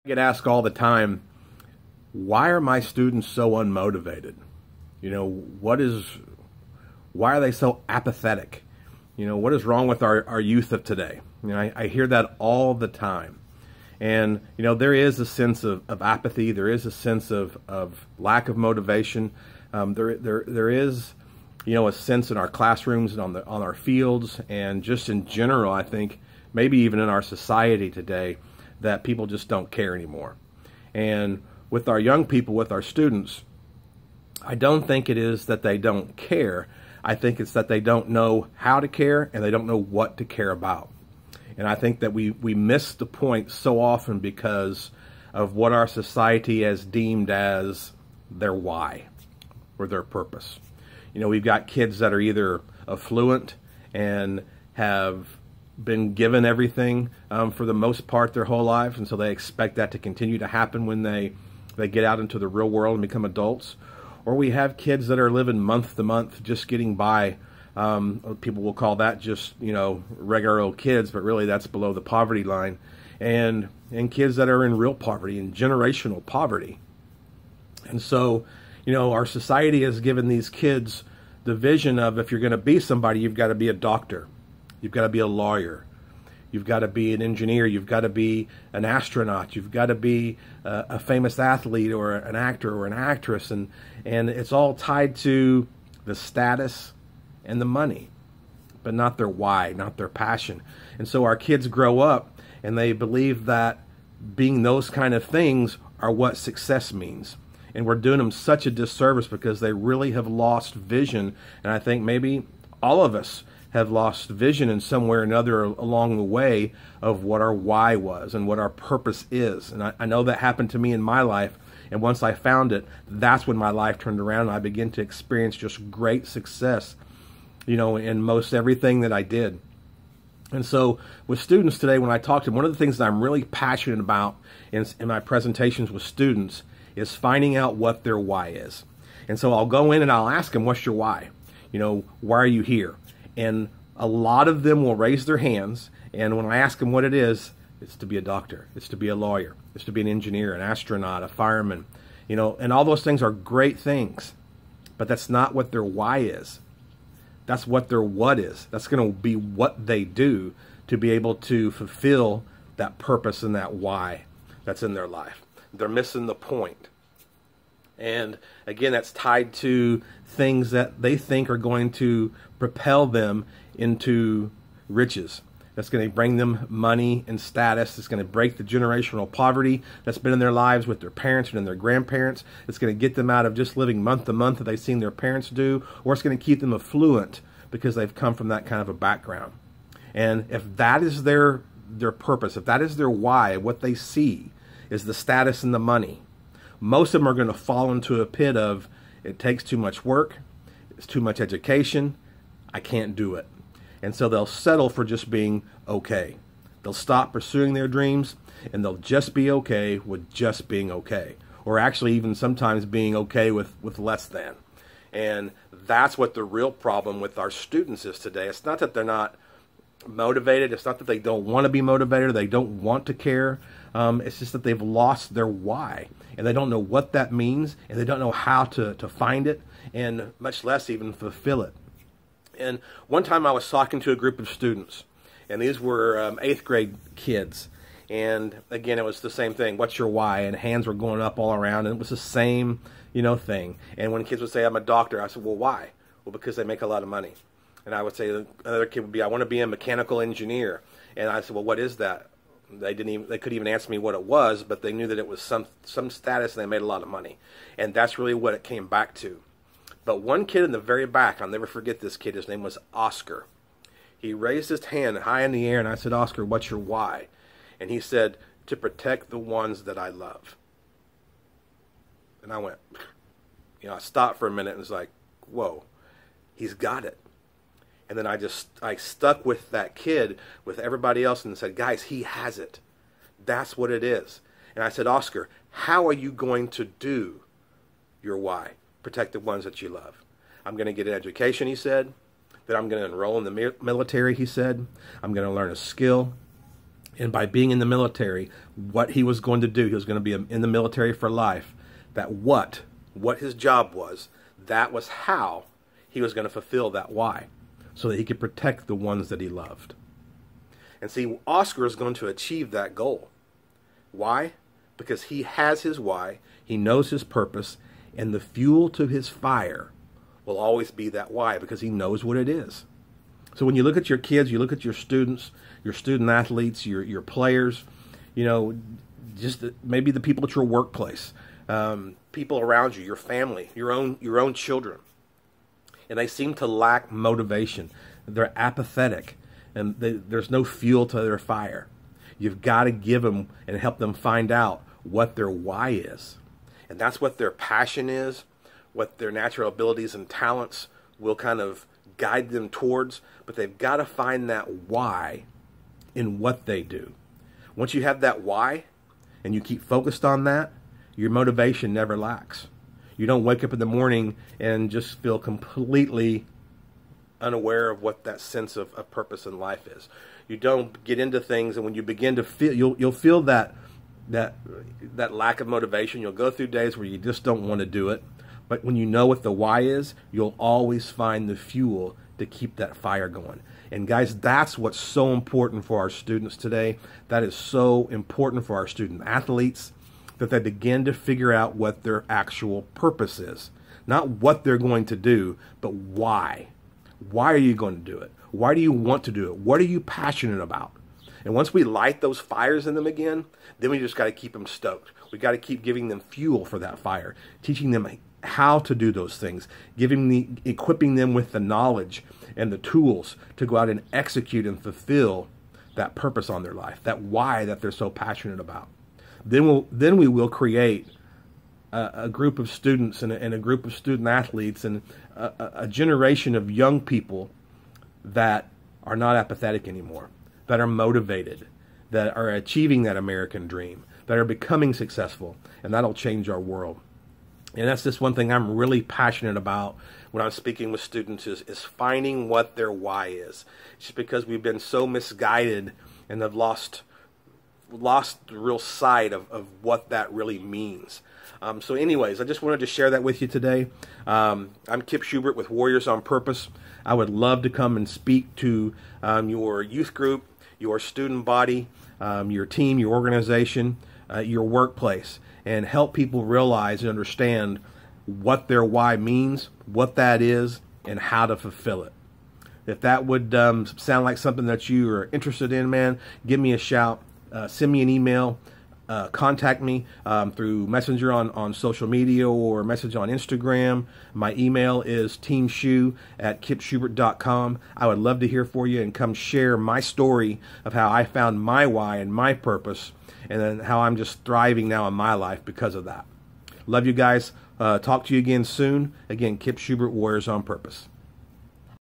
I get asked all the time, why are my students so unmotivated? You know, why are they so apathetic? You know, what is wrong with our youth of today? You know, I hear that all the time. And, you know, there is a sense of apathy. There is a sense of lack of motivation. There is, you know, a sense in our classrooms and on our fields and just in general, I think, maybe even in our society today, that people just don't care anymore. And with our young people, with our students, I don't think it is that they don't care. I think it's that they don't know how to care and they don't know what to care about. And I think that we miss the point so often because of what our society has deemed as their why or their purpose. You know, we've got kids that are either affluent and have been given everything for the most part their whole lives, and so they expect that to continue to happen when they get out into the real world and become adults. Or we have kids that are living month to month, just getting by. People will call that just, you know, regular old kids, but really that's below the poverty line. And kids that are in real poverty and generational poverty. And so, you know, our society has given these kids the vision of, if you're going to be somebody, you've got to be a doctor. You've got to be a lawyer. You've got to be an engineer. You've got to be an astronaut. You've got to be a famous athlete or an actor or an actress. And it's all tied to the status and the money, but not their why, not their passion. And so our kids grow up and they believe that being those kind of things are what success means. And we're doing them such a disservice because they really have lost vision. And I think maybe all of us have lost vision in somewhere or another along the way of what our why was and what our purpose is. And I know that happened to me in my life. And once I found it, that's when my life turned around and I began to experience just great success, you know, in most everything that I did. And so with students today, when I talk to them, one of the things that I'm really passionate about in my presentations with students is finding out what their why is. And so I'll go in and I'll ask them, what's your why? You know, why are you here? And a lot of them will raise their hands. And when I ask them what it is, it's to be a doctor. It's to be a lawyer. It's to be an engineer, an astronaut, a fireman. You know, and all those things are great things. But that's not what their why is. That's what their what is. That's going to be what they do to be able to fulfill that purpose and that why that's in their life. They're missing the point. And again, that's tied to things that they think are going to propel them into riches. That's going to bring them money and status. It's going to break the generational poverty that's been in their lives with their parents and their grandparents. It's going to get them out of just living month to month that they've seen their parents do, or it's going to keep them affluent because they've come from that kind of a background. And if that is their purpose, if that is their why, what they see is the status and the money, most of them are going to fall into a pit of, it takes too much work, it's too much education, I can't do it. And so they'll settle for just being okay. They'll stop pursuing their dreams and they'll just be okay with just being okay. Or actually even sometimes being okay with less than. And that's what the real problem with our students is today. It's not that they're not motivated. It's not that they don't want to be motivated. Or they don't want to care. It's just that they've lost their why. And they don't know what that means. And they don't know how to find it. And much less even fulfill it. And one time I was talking to a group of students, and these were 8th grade kids. And again, it was the same thing. What's your why? And hands were going up all around, and it was the same, you know, thing. And when kids would say, I'm a doctor, I said, well, why? Well, because they make a lot of money. And I would say, another kid would be, I want to be a mechanical engineer. And I said, well, what is that? They couldn't even answer me what it was, but they knew that it was some status, and they made a lot of money. And that's really what it came back to. But one kid in the very back, I'll never forget this kid, his name was Oscar. He raised his hand high in the air, and I said, Oscar, what's your why? And he said, to protect the ones that I love. And I went, you know, I stopped for a minute and was like, whoa, he's got it. And then I stuck with that kid, with everybody else, and said, guys, he has it. That's what it is. And I said, Oscar, how are you going to do your why? Protect the ones that you love. I'm going to get an education, he said. That I'm going to enroll in the military, he said. I'm going to learn a skill. And by being in the military, what he was going to do, he was going to be in the military for life, that what his job was, that was how he was going to fulfill that why, so that he could protect the ones that he loved. And see, Oscar is going to achieve that goal. Why? Because he has his why, he knows his purpose, and the fuel to his fire will always be that why, because he knows what it is. So when you look at your kids, you look at your students, your student athletes, your players, just maybe the people at your workplace, people around you, your family, your own children, and they seem to lack motivation. They're apathetic, and there's no fuel to their fire. You've got to give them and help them find out what their why is, and that's what their passion is, what their natural abilities and talents will kind of guide them towards, but they've got to find that why in what they do. Once you have that why and you keep focused on that, your motivation never lacks. You don't wake up in the morning and just feel completely unaware of what that sense of purpose in life is. You don't get into things, and when you begin to feel, you'll feel that lack of motivation. You'll go through days where you just don't want to do it. But when you know what the why is, you'll always find the fuel to keep that fire going. And guys, that's what's so important for our students today. That is so important for our student athletes, that they begin to figure out what their actual purpose is. Not what they're going to do, but why. Why are you going to do it? Why do you want to do it? What are you passionate about? And once we light those fires in them again, then we just got to keep them stoked. We got to keep giving them fuel for that fire, teaching them how to do those things, equipping them with the knowledge and the tools to go out and execute and fulfill that purpose on their life, that why that they're so passionate about. Then we will create a group of students and a group of student athletes and a generation of young people that are not apathetic anymore, that are motivated, that are achieving that American dream, that are becoming successful, and that'll change our world. And that's just one thing I'm really passionate about when I'm speaking with students is finding what their why is. It's just because we've been so misguided and have lost the real sight of what that really means. So anyways, I just wanted to share that with you today. I'm Kip Schubert with Warriors on Purpose. I would love to come and speak to your youth group, your student body, your team, your organization, your workplace, and help people realize and understand what their why means, what that is, and how to fulfill it. If that would sound like something that you are interested in, man, give me a shout. Send me an email. Contact me through Messenger on social media or message on Instagram. My email is teamshoe@kipschubert.com. I would love to hear for you and come share my story of how I found my why and my purpose, and then how I'm just thriving now in my life because of that. Love you guys. Talk to you again soon. Again, Kip Schubert, Warriors on Purpose.